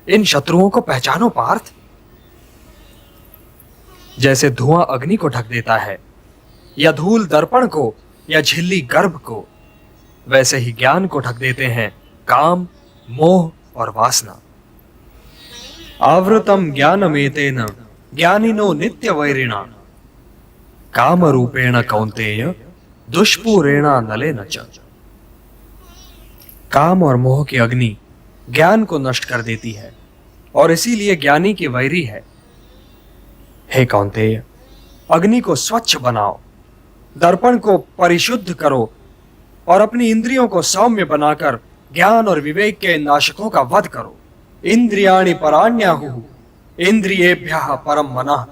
इन शत्रुओं को पहचानो पार्थ। जैसे धुआं अग्नि को ढक देता है, या धूल दर्पण को, या झिल्ली गर्भ को, वैसे ही ज्ञान को ढक देते हैं काम, मोह और वासना। आवृतम ज्ञानमेतेन ज्ञानिनो नित्य वैरिणा काम रूपेण कौन्तेय दुष्पूरेणा नलेन च। काम और मोह की अग्नि ज्ञान को नष्ट कर देती है और इसीलिए ज्ञानी की वैरी है। हे कौन्तेय, अग्नि को स्वच्छ बनाओ, दर्पण को परिशुद्ध करो और अपनी इंद्रियों को सौम्य बनाकर ज्ञान और विवेक के नाशकों का वध करो। इंद्रियाणि पराण्याहुः इंद्रियेभ्यः परम मनः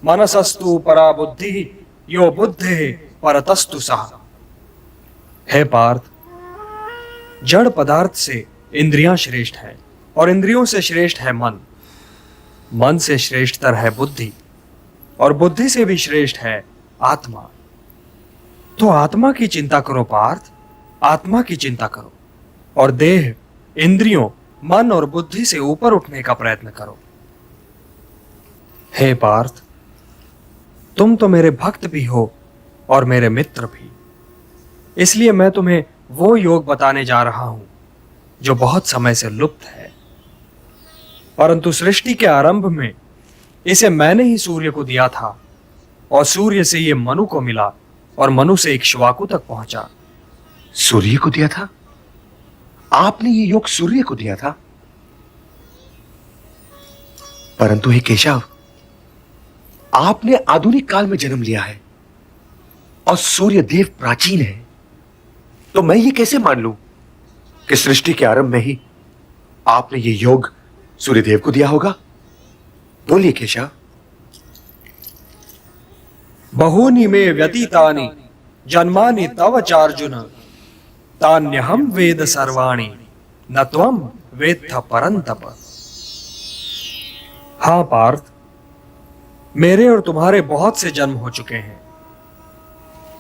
मनसस्तु परा बुद्धिः यो बुद्धेः परतस्तु सः। हे पार्थ, जड़ पदार्थ से इंद्रियां श्रेष्ठ हैं और इंद्रियों से श्रेष्ठ है मन। मन से श्रेष्ठतर है बुद्धि और बुद्धि से भी श्रेष्ठ है आत्मा। तो आत्मा की चिंता करो पार्थ, आत्मा की चिंता करो और देह, इंद्रियों, मन और बुद्धि से ऊपर उठने का प्रयत्न करो। हे पार्थ, तुम तो मेरे भक्त भी हो और मेरे मित्र भी, इसलिए मैं तुम्हें वो योग बताने जा रहा हूं जो बहुत समय से लुप्त है। परंतु सृष्टि के आरंभ में इसे मैंने ही सूर्य को दिया था और सूर्य से ये मनु को मिला और मनु से इक्ष्वाकु तक पहुंचा। सूर्य को दिया था? आपने ये योग सूर्य को दिया था? परंतु हे केशव, आपने आधुनिक काल में जन्म लिया है और सूर्य देव प्राचीन है, तो मैं ये कैसे मान लूं कि सृष्टि के आरंभ में ही आपने ये योग सूर्यदेव को दिया होगा? बोलिए केशव। बहूनि मे व्यतीतानि जन्मानि तव चार्जुन तान्यहं वेद सर्वाणि न त्वं वेत्थ परंतप। हाँ पार्थ, मेरे और तुम्हारे बहुत से जन्म हो चुके हैं।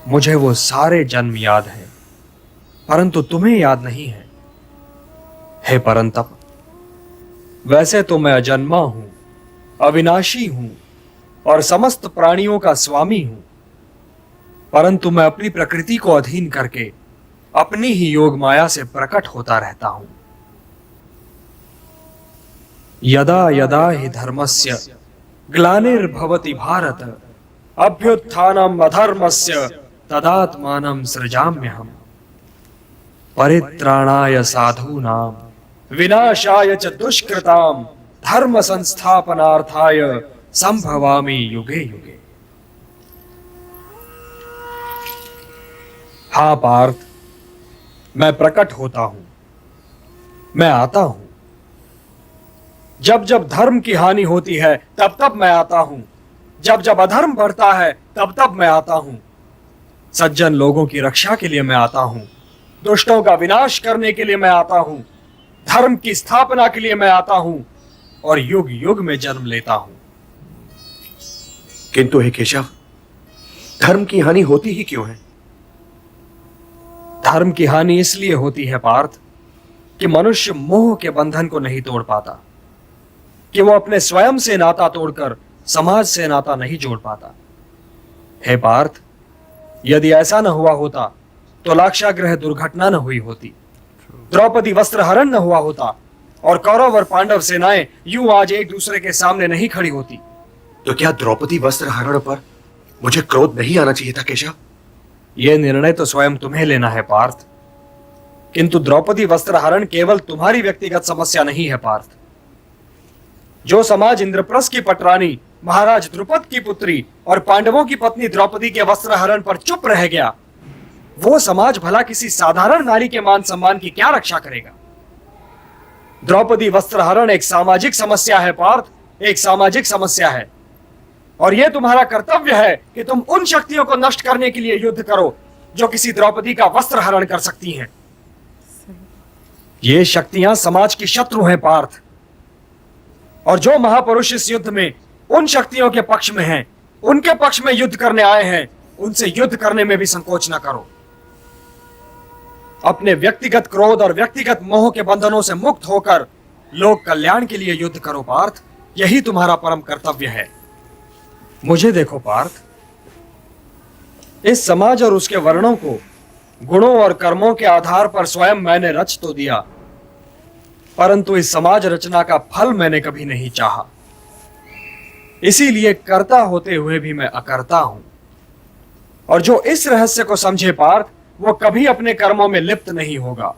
मुझे वो सारे जन्म याद हैं, परंतु तुम्हें याद नहीं है। हे परंतप, वैसे तो मैं अजन्मा हूं, अविनाशी हूं और समस्त प्राणियों का स्वामी हूं, परंतु मैं अपनी प्रकृति को अधीन करके अपनी ही योग माया से प्रकट होता रहता हूं। यदा यदा हि धर्मस्य ग्लानिर्भवति भारत अभ्युत्थानम् अधर्मस्य तदात्मानं सृजाम्यहम् परित्राणाय साधूनां विनाशाय च दुष्कृतां धर्म संस्थापनार्थाय संभवामि युगे युगे। हाँ पार्थ, मैं प्रकट होता हूं, मैं आता हूं। जब जब धर्म की हानि होती है तब तब मैं आता हूं, जब जब अधर्म बढ़ता है तब तब मैं आता हूं। सज्जन लोगों की रक्षा के लिए मैं आता हूं, दुष्टों का विनाश करने के लिए मैं आता हूं, धर्म की स्थापना के लिए मैं आता हूं और युग युग में जन्म लेता हूं। किंतु हे केशव, धर्म की हानि होती ही क्यों है? धर्म की हानि इसलिए होती है पार्थ कि मनुष्य मोह के बंधन को नहीं तोड़ पाता, कि वो अपने स्वयं से नाता तोड़कर समाज से नाता नहीं जोड़ पाता। हे पार्थ, यदि ऐसा न हुआ होता तो लाक्षागृह दुर्घटना न हुई होती, द्रौपदी वस्त्र हरण न हुआ होता और कौरव और पांडव सेनाएं यूं आज एक दूसरे के सामने नहीं खड़ी होती। तो क्या द्रौपदी वस्त्र हरण पर मुझे क्रोध नहीं आना चाहिए था केशव? यह निर्णय तो स्वयं तुम्हें लेना है पार्थ, किंतु द्रौपदी वस्त्र हरण केवल तुम्हारी व्यक्तिगत समस्या नहीं है पार्थ। जो समाज इंद्रप्रस्थ की पटरानी महाराज द्रुपद की पुत्री और पांडवों की पत्नी द्रौपदी के वस्त्र हरण पर चुप रह गया, वो समाज भला किसी साधारण नारी के मान सम्मान की क्या रक्षा करेगा? द्रौपदी वस्त्र हरण एक सामाजिक समस्या है पार्थ, एक सामाजिक समस्या है, और यह तुम्हारा कर्तव्य है कि तुम उन शक्तियों को नष्ट करने के लिए युद्ध करो जो किसी द्रौपदी का वस्त्र हरण कर सकती हैं। ये शक्तियां समाज की शत्रु हैं पार्थ, और जो महापुरुष इस युद्ध में उन शक्तियों के पक्ष में हैं, उनके पक्ष में युद्ध करने आए हैं, उनसे युद्ध करने में भी संकोच न करो। अपने व्यक्तिगत क्रोध और व्यक्तिगत मोह के बंधनों से मुक्त होकर लोक कल्याण के लिए युद्ध करो पार्थ, यही तुम्हारा परम कर्तव्य है। मुझे देखो पार्थ, इस समाज और उसके वर्णों को गुणों और कर्मों के आधार पर स्वयं मैंने रच तो दिया, परंतु इस समाज रचना का फल मैंने कभी नहीं चाहा। इसीलिए कर्ता होते हुए भी मैं अकर्ता हूं। और जो इस रहस्य को समझे पार्थ, वो कभी अपने कर्मों में लिप्त नहीं होगा।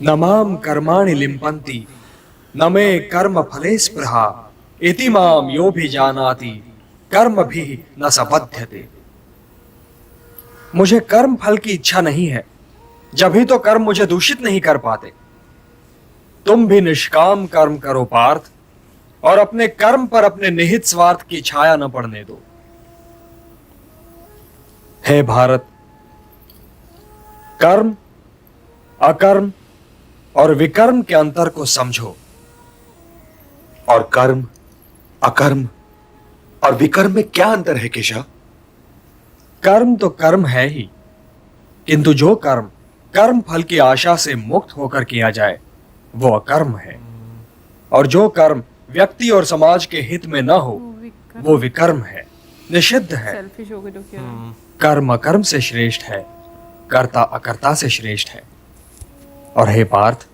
न माम कर्माणि लिम्पन्ति न मे कर्म फले स्पृहा इति माम यो भी जानाति कर्म भी न स बध्यते। मुझे कर्म फल की इच्छा नहीं है, जब ही तो कर्म मुझे दूषित नहीं कर पाते। तुम भी निष्काम कर्म करो पार्थ, और अपने कर्म पर अपने निहित स्वार्थ की छाया न पड़ने दो। हे भारत, कर्म, अकर्म और विकर्म के अंतर को समझो। और कर्म, अकर्म और विकर्म में क्या अंतर है केशव? कर्म तो कर्म है ही, किंतु जो कर्म कर्म फल की आशा से मुक्त होकर किया जाए वो अकर्म है, और जो कर्म व्यक्ति और समाज के हित में न हो वो विकर्म है, निषिद्ध है। सेल्फिश हो गए तो क्या? कर्म अकर्म से श्रेष्ठ है, कर्ता अकर्ता से श्रेष्ठ है। और हे पार्थ,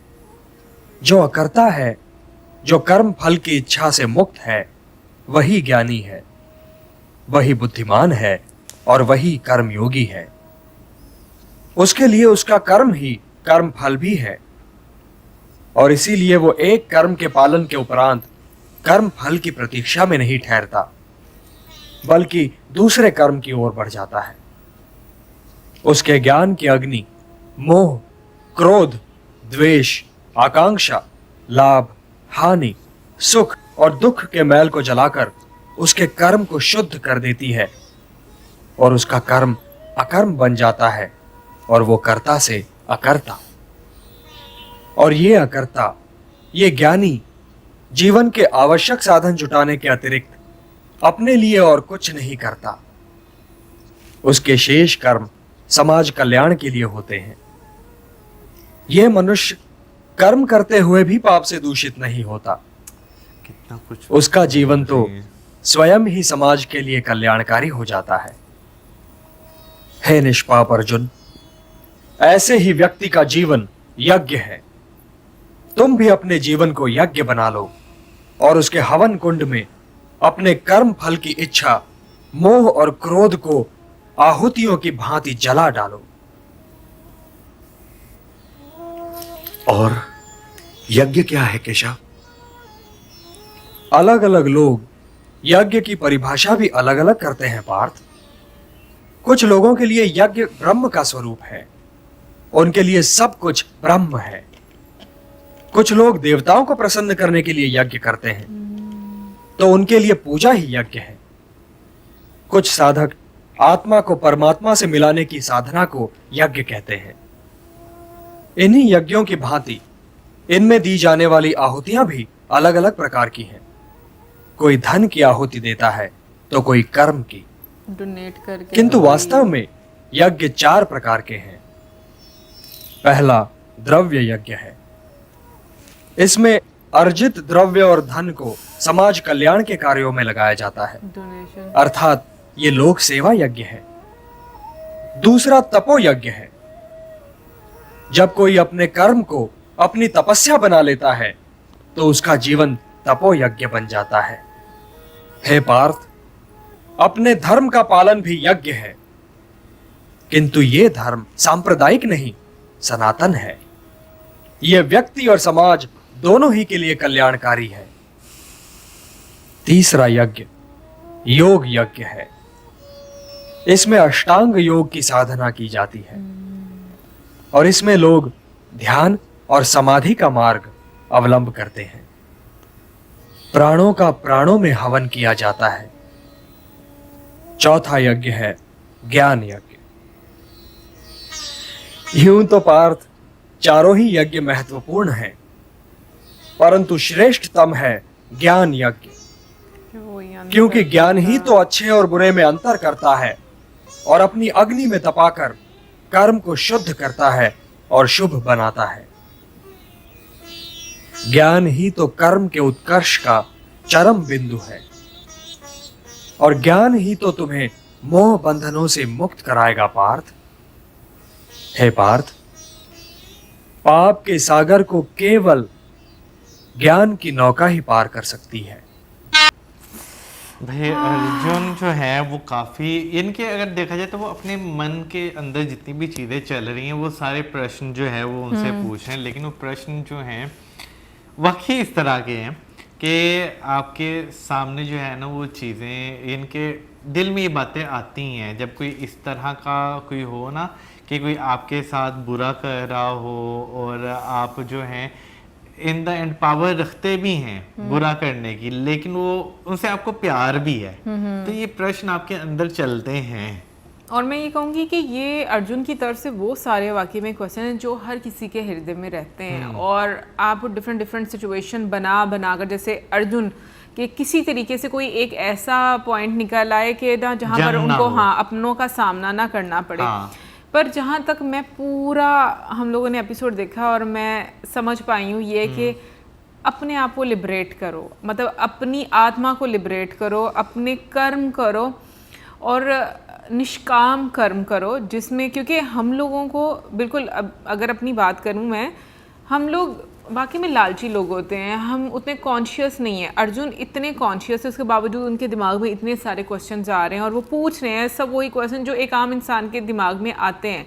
जो अकर्ता है, जो कर्म फल की इच्छा से मुक्त है, वही ज्ञानी है, वही बुद्धिमान है और वही कर्मयोगी है। उसके लिए उसका कर्म ही कर्म फल भी है, और इसीलिए वो एक कर्म के पालन के उपरांत कर्म फल की प्रतीक्षा में नहीं ठहरता, बल्कि दूसरे कर्म की ओर बढ़ जाता है। उसके ज्ञान की अग्नि मोह, क्रोध, द्वेष, आकांक्षा, लाभ, हानि, सुख और दुख के मैल को जलाकर उसके कर्म को शुद्ध कर देती है, और उसका कर्म अकर्म बन जाता है, और वो कर्ता से अकर्ता। और ये अकर्ता, ये ज्ञानी जीवन के आवश्यक साधन जुटाने के अतिरिक्त अपने लिए और कुछ नहीं करता। उसके शेष कर्म समाज कल्याण के लिए होते हैं। यह मनुष्य कर्म करते हुए भी पाप से दूषित नहीं होता। कितना कुछ उसका जीवन तो स्वयं ही समाज के लिए कल्याणकारी हो जाता है। हे निष्पाप अर्जुन, ऐसे ही व्यक्ति का जीवन यज्ञ है। तुम भी अपने जीवन को यज्ञ बना लो, और उसके हवन कुंड में अपने कर्म फल की इच्छा, मोह और क्रोध को आहुतियों की भांति जला डालो। और यज्ञ क्या है केशव? अलग अलग लोग यज्ञ की परिभाषा भी अलग अलग करते हैं पार्थ। कुछ लोगों के लिए यज्ञ ब्रह्म का स्वरूप है, उनके लिए सब कुछ ब्रह्म है। कुछ लोग देवताओं को प्रसन्न करने के लिए यज्ञ करते हैं, तो उनके लिए पूजा ही यज्ञ है। कुछ साधक आत्मा को परमात्मा से मिलाने की साधना को यज्ञ कहते हैं। इन्हीं यज्ञों की भांति इनमें दी जाने वाली आहुतियां भी अलग अलग प्रकार की हैं। कोई धन की आहुति देता है तो कोई कर्म की, डोनेट करके। किंतु वास्तव में यज्ञ 4 प्रकार के हैं। पहला द्रव्य यज्ञ है। इसमें अर्जित द्रव्य और धन को समाज कल्याण के कार्यों में लगाया जाता है, डोनेशन। अर्थात ये लोक सेवा यज्ञ है। दूसरा तपो यज्ञ है। जब कोई अपने कर्म को अपनी तपस्या बना लेता है तो उसका जीवन तपो यज्ञ बन जाता है। हे पार्थ, अपने धर्म का पालन भी यज्ञ है, किंतु ये धर्म सांप्रदायिक नहीं, सनातन है। यह व्यक्ति और समाज दोनों ही के लिए कल्याणकारी है। तीसरा यज्ञ योग यज्ञ है। इसमें अष्टांग योग की साधना की जाती है, और इसमें लोग ध्यान और समाधि का मार्ग अवलंब करते हैं। प्राणों का प्राणों में हवन किया जाता है। चौथा यज्ञ है ज्ञान यज्ञ। यूं तो पार्थ चारों ही यज्ञ महत्वपूर्ण हैं, परंतु श्रेष्ठतम है ज्ञान यज्ञ, क्योंकि ज्ञान ही तो अच्छे और बुरे में अंतर करता है और अपनी अग्नि में तपाकर कर्म को शुद्ध करता है और शुभ बनाता है। ज्ञान ही तो कर्म के उत्कर्ष का चरम बिंदु है और ज्ञान ही तो तुम्हें मोह बंधनों से मुक्त कराएगा पार्थ। हे पार्थ, पाप के सागर को केवल ज्ञान की नौका ही पार कर सकती है। भाई अर्जुन जो है वो काफ़ी, इनके अगर देखा जाए तो वो अपने मन के अंदर जितनी भी चीज़ें चल रही हैं वो सारे प्रश्न जो है वो उनसे पूछ रहे हैं, लेकिन वो प्रश्न जो हैं वाकई इस तरह के हैं कि आपके सामने जो है ना वो चीज़ें, इनके दिल में ये बातें आती हैं जब कोई इस तरह का कोई हो ना, कि कोई आपके साथ बुरा कर रहा हो और आप जो हैं इन द एंड पावर रखते भी हैं बुरा करने की, लेकिन वो उनसे आपको प्यार भी है, तो ये प्रश्न आपके अंदर चलते हैं। और मैं ये कहूँगी कि ये अर्जुन की तरफ से वो सारे वाकई में क्वेश्चन हैं जो हर किसी के हृदय में रहते हैं, और आप डिफरेंट डिफरेंट सिचुएशन बनाकर, जैसे अर्जुन कि किसी तरीके से कोई एक ऐसा पॉइंट निकल आए कि ना जहाँ पर उनको अपनों का सामना ना करना पड़े। पर जहाँ तक मैं पूरा हम लोगों ने एपिसोड देखा और मैं समझ पाई हूँ ये कि अपने आप को लिबरेट करो, मतलब अपनी आत्मा को लिबरेट करो, अपने कर्म करो और निष्काम कर्म करो, जिसमें क्योंकि हम लोगों को बिल्कुल अगर अपनी बात करूं मैं, हम लोग वाकई में लालची लोग होते हैं, हम उतने कॉन्शियस नहीं है। अर्जुन इतने कॉन्शियस है, उसके बावजूद उनके दिमाग में इतने सारे क्वेश्चंस आ रहे हैं और वो पूछ रहे हैं सब वही क्वेश्चन जो एक आम इंसान के दिमाग में आते हैं,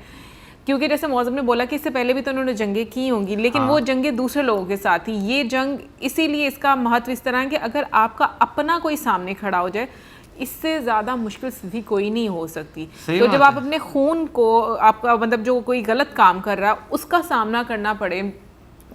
क्योंकि जैसे मौज़म ने बोला कि इससे पहले भी तो उन्होंने जंगें की होंगी, लेकिन वो जंगें दूसरे लोगों के साथ ही, ये जंग इसीलिए इसका महत्व इस तरह है कि अगर आपका अपना कोई सामने खड़ा हो जाए, इससे ज़्यादा मुश्किल स्थिति कोई नहीं हो सकती। तो जब आप अपने खून को, आपका मतलब जो कोई गलत काम कर रहा है उसका सामना करना पड़े,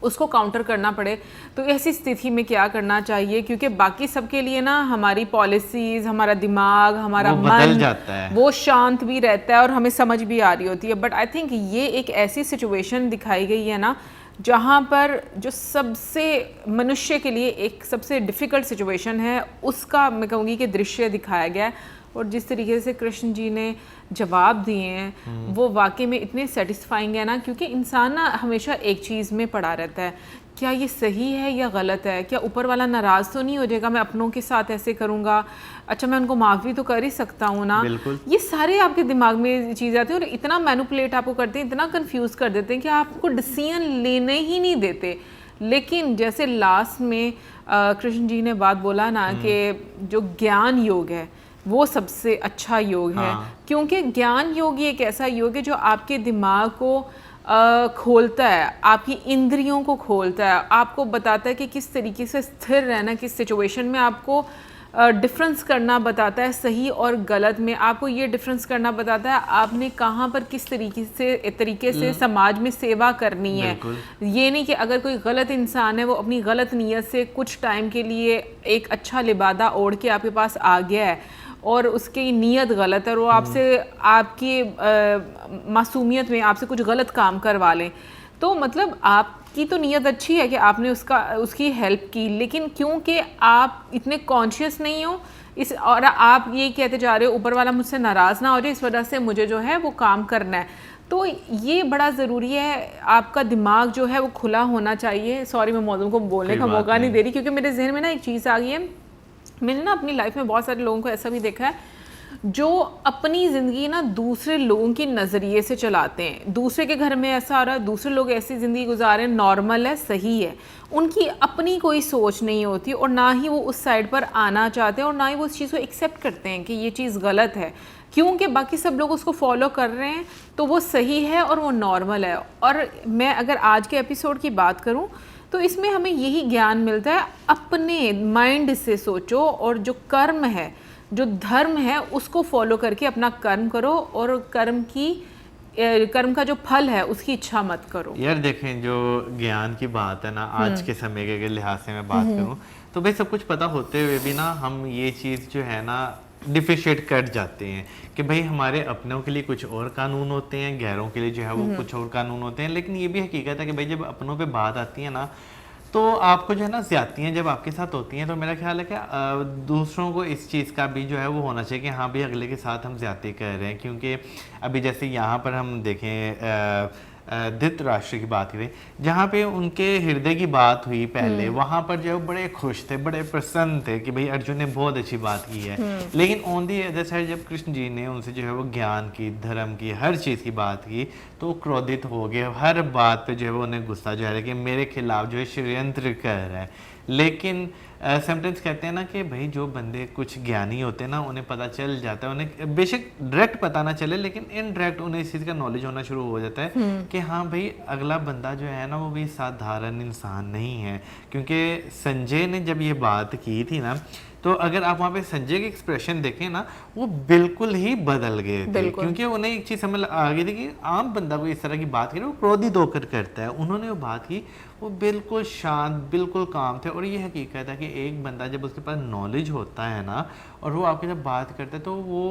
उसको काउंटर करना पड़े, तो ऐसी स्थिति में क्या करना चाहिए, क्योंकि बाकी सबके लिए ना हमारी पॉलिसीज, हमारा दिमाग, हमारा मन जाता है, वो शांत भी रहता है और हमें समझ भी आ रही होती है। बट आई थिंक ये एक ऐसी सिचुएशन दिखाई गई है ना जहाँ पर जो सबसे मनुष्य के लिए एक सबसे डिफ़िकल्ट सिचुएशन है उसका मैं कहूँगी कि दृश्य दिखाया गया है, और जिस तरीके से कृष्ण जी ने जवाब दिए हैं वो वाकई में इतने सेटिस्फाइंग है ना, क्योंकि इंसान ना हमेशा एक चीज़ में पड़ा रहता है, क्या ये सही है या गलत है, क्या ऊपर वाला नाराज़ तो नहीं हो जाएगा मैं अपनों के साथ ऐसे करूँगा, अच्छा मैं उनको माफ़ भी तो कर ही सकता हूँ ना। ये सारे आपके दिमाग में चीज़ें आती हैं और इतना मैनिपुलेट आपको करते हैं, इतना कन्फ्यूज़ कर देते हैं कि आपको डिसीजन लेने ही नहीं देते। लेकिन जैसे लास्ट में कृष्ण जी ने बात बोला ना कि जो ज्ञान योग है वो सबसे अच्छा योग है, क्योंकि ज्ञान योग एक ऐसा योग है जो आपके दिमाग को खोलता है, आपकी इंद्रियों को खोलता है, आपको बताता है कि किस तरीके से स्थिर रहना, किस सिचुएशन में आपको डिफरेंस करना बताता है, सही और गलत में आपको ये डिफरेंस करना बताता है, आपने कहाँ पर किस तरीके से समाज में सेवा करनी है। ये नहीं कि अगर कोई गलत इंसान है वो अपनी गलत नीयत से कुछ टाइम के लिए एक अच्छा लिबादा ओढ़ के आपके पास आ गया है और उसकी नीयत गलत है और वो आपसे आपकी मासूमियत में आपसे कुछ गलत काम करवा लें, तो मतलब आपकी तो नीयत अच्छी है कि आपने उसकी हेल्प की, लेकिन क्योंकि आप इतने कॉन्शियस नहीं हो इस, और आप ये कहते जा रहे हो ऊपर वाला मुझसे नाराज़ ना हो जाए, इस वजह से मुझे जो है वो काम करना है, तो ये बड़ा ज़रूरी है। आपका दिमाग जो है वो खुला होना चाहिए। सॉरी मैं मौजूद को बोलने का मौका नहीं दे रही, क्योंकि मेरे जहन में ना एक चीज़ आ गई है। मैंने ना अपनी लाइफ में बहुत सारे लोगों को ऐसा भी देखा है जो अपनी ज़िंदगी ना दूसरे लोगों के नज़रिए से चलाते हैं, दूसरे के घर में ऐसा आ रहा है, दूसरे लोग ऐसी ज़िंदगी गुजार रहे हैं, नॉर्मल है, सही है, उनकी अपनी कोई सोच नहीं होती और ना ही वो उस साइड पर आना चाहते हैं और ना ही वो उस चीज़ को एक्सेप्ट करते हैं कि ये चीज़ गलत है, क्योंकि बाकी सब लोग उसको फॉलो कर रहे हैं तो वो सही है और वो नॉर्मल है। और मैं अगर आज के एपिसोड की बात करूँ तो इसमें हमें यही ज्ञान मिलता है, अपने माइंड से सोचो और जो कर्म है, जो धर्म है उसको फॉलो करके अपना कर्म करो और कर्म का जो फल है उसकी इच्छा मत करो। यार देखें, जो ज्ञान की बात है ना आज के समय के लिहाज से मैं बात करूं तो भाई सब कुछ पता होते हुए भी ना हम ये चीज़ जो है ना डिफरेंशिएट कर जाते हैं कि भाई हमारे अपनों के लिए कुछ और कानून होते हैं, गैरों के लिए जो है वो कुछ और कानून होते हैं। लेकिन ये भी हकीकत है कि भाई जब अपनों पे बात आती है ना तो आपको जो है ना ज़्यादतियाँ जब आपके साथ होती हैं तो मेरा ख्याल है कि दूसरों को इस चीज़ का भी जो है वो होना चाहिए कि हाँ भाई अगले के साथ हम ज़्यादती कर रहे हैं। क्योंकि अभी जैसे यहाँ पर हम देखें धृतराष्ट्र की बात करें, जहाँ पे उनके हृदय की बात हुई पहले, वहां पर जो है बड़े खुश थे, बड़े प्रसन्न थे कि भाई अर्जुन ने बहुत अच्छी बात की है। लेकिन ऑन दी अदर साइड जब कृष्ण जी ने उनसे जो है वो ज्ञान की, धर्म की, हर चीज़ की बात की, तो क्रोधित हो गए, हर बात पे जो है वो उन्हें गुस्सा जो है कि मेरे खिलाफ जो है षड्यंत्र कर रहा है। लेकिन समटाइम्स कहते हैं ना कि भाई जो बंदे कुछ ज्ञानी होते हैं ना, उन्हें पता चल जाता है, उन्हें बेशक डायरेक्ट पता ना चले लेकिन इनडायरेक्ट उन्हें इस चीज़ का नॉलेज होना शुरू हो जाता है कि हाँ भाई अगला बंदा जो है ना वो भी साधारण इंसान नहीं है। क्योंकि संजय ने जब ये बात की थी ना, तो अगर आप वहाँ पे संजय के एक्सप्रेशन देखें ना, वो बिल्कुल ही बदल गए थे, क्योंकि उन्हें एक चीज़ समझ आ गई थी कि आम बंदा को इस तरह की बात करे वो क्रोधित होकर करता है। उन्होंने वो बात की, वो बिल्कुल शांत, बिल्कुल काम थे। और ये हकीकत है कि एक बंदा जब उसके पास नॉलेज होता है ना और वो आपके साथ बात करता है तो वो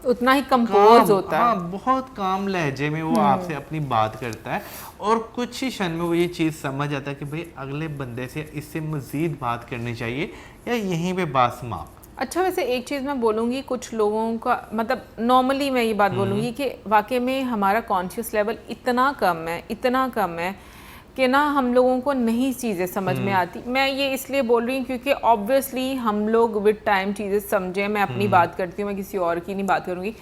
उतना ही कंपोज होता है। हाँ, बहुत काम लहजे में वो आपसे अपनी बात करता है और कुछ ही क्षण में वो ये चीज़ समझ आता है कि भाई अगले बंदे से इससे मज़ीद बात करनी चाहिए या यहीं पे बात समाप्त। अच्छा, वैसे एक चीज़ मैं बोलूँगी, कुछ लोगों का मतलब नॉर्मली मैं ये बात बोलूँगी कि वाकई में हमारा कॉन्शियस लेवल इतना कम है कि ना हम लोगों को नहीं चीज़ें समझ में आती। मैं ये इसलिए बोल रही हूँ क्योंकि ऑब्वियसली हम लोग विद टाइम चीज़ें समझें। मैं अपनी बात करती हूँ, मैं किसी और की नहीं बात करूँगी।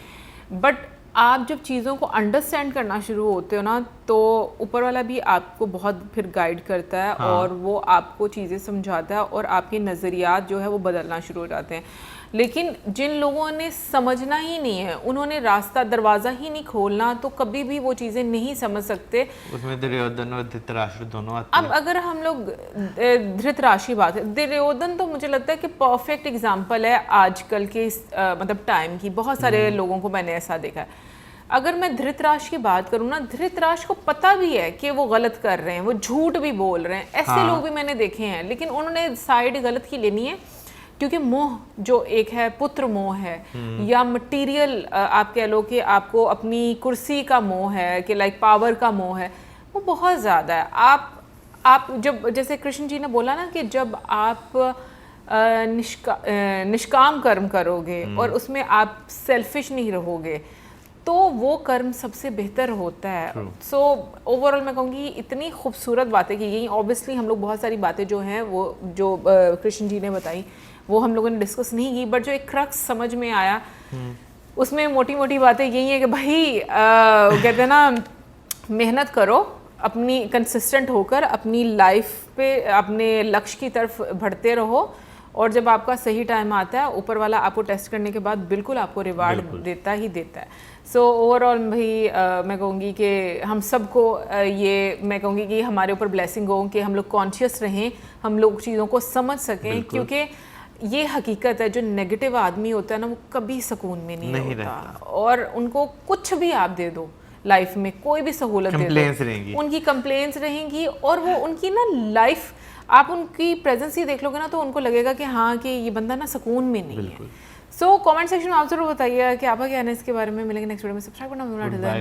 बट आप जब चीज़ों को अंडरस्टैंड करना शुरू होते हो ना, तो ऊपर वाला भी आपको बहुत फिर गाइड करता है और वो आपको चीज़ें समझाता है और आपके नज़रियात जो है वो बदलना शुरू हो जाते हैं। लेकिन जिन लोगों ने समझना ही नहीं है, उन्होंने रास्ता, दरवाज़ा ही नहीं खोलना, तो कभी भी वो चीज़ें नहीं समझ सकते। उसमें दुर्योधन और धृतराष्ट्र दोनों आते हैं। अब अगर हम लोग धृतराष्ट्र की बात है, दुर्योधन तो मुझे लगता है कि परफेक्ट एग्जाम्पल है आजकल के मतलब टाइम की। बहुत सारे लोगों को मैंने ऐसा देखा है। अगर मैं धृतराष्ट्र की बात करूँ ना, धृतराष्ट्र को पता भी है कि वो गलत कर रहे हैं, वो झूठ भी बोल रहे हैं, ऐसे लोग भी मैंने देखे हैं, लेकिन उन्होंने साइड गलत की लेनी है क्योंकि मोह जो एक है, पुत्र मोह है या मटेरियल आप कह लो कि आपको अपनी कुर्सी का मोह है, कि लाइक पावर का मोह है, वो बहुत ज़्यादा है। आप जब, जैसे कृष्ण जी ने बोला ना कि जब आप निष्काम कर्म करोगे और उसमें आप सेल्फिश नहीं रहोगे तो वो कर्म सबसे बेहतर होता है। सो ओवरऑल मैं कहूँगी इतनी खूबसूरत बातें की गई। ऑब्वियसली हम लोग बहुत सारी बातें जो हैं वो जो कृष्ण जी ने बताई वो हम लोगों ने डिस्कस नहीं की, बट जो एक क्रक्स समझ में आया उसमें मोटी मोटी बातें यही है कि भाई कहते हैं ना, मेहनत करो, अपनी कंसिस्टेंट होकर अपनी लाइफ पे अपने लक्ष्य की तरफ बढ़ते रहो और जब आपका सही टाइम आता है ऊपर वाला आपको टेस्ट करने के बाद बिल्कुल आपको रिवार्ड देता ही देता है। सो ओवरऑल भाई मैं कहूँगी कि हम सबको ये मैं कहूँगी कि हमारे ऊपर ब्लेसिंग हो कि हम लोग कॉन्शियस रहें, हम लोग चीज़ों को समझ सकें, क्योंकि ये हकीकत है जो नेगेटिव आदमी होता है ना वो कभी सुकून में नहीं होता और उनको कुछ भी आप दे दो लाइफ में, कोई भी सहूलत दे दो, उनकी कंप्लेंट्स रहेंगी और वो उनकी ना लाइफ, आप उनकी प्रेजेंस ही देख लोगे ना तो उनको लगेगा कि हाँ कि ये बंदा ना सुकून में नहीं है। सो कमेंट सेक्शन में आप जरूर बताइए कि आपका क्या है इसके बारे में। मिलेंगे नेक्स्ट वीडियो में। सब्सक्राइब करना मत भूलना।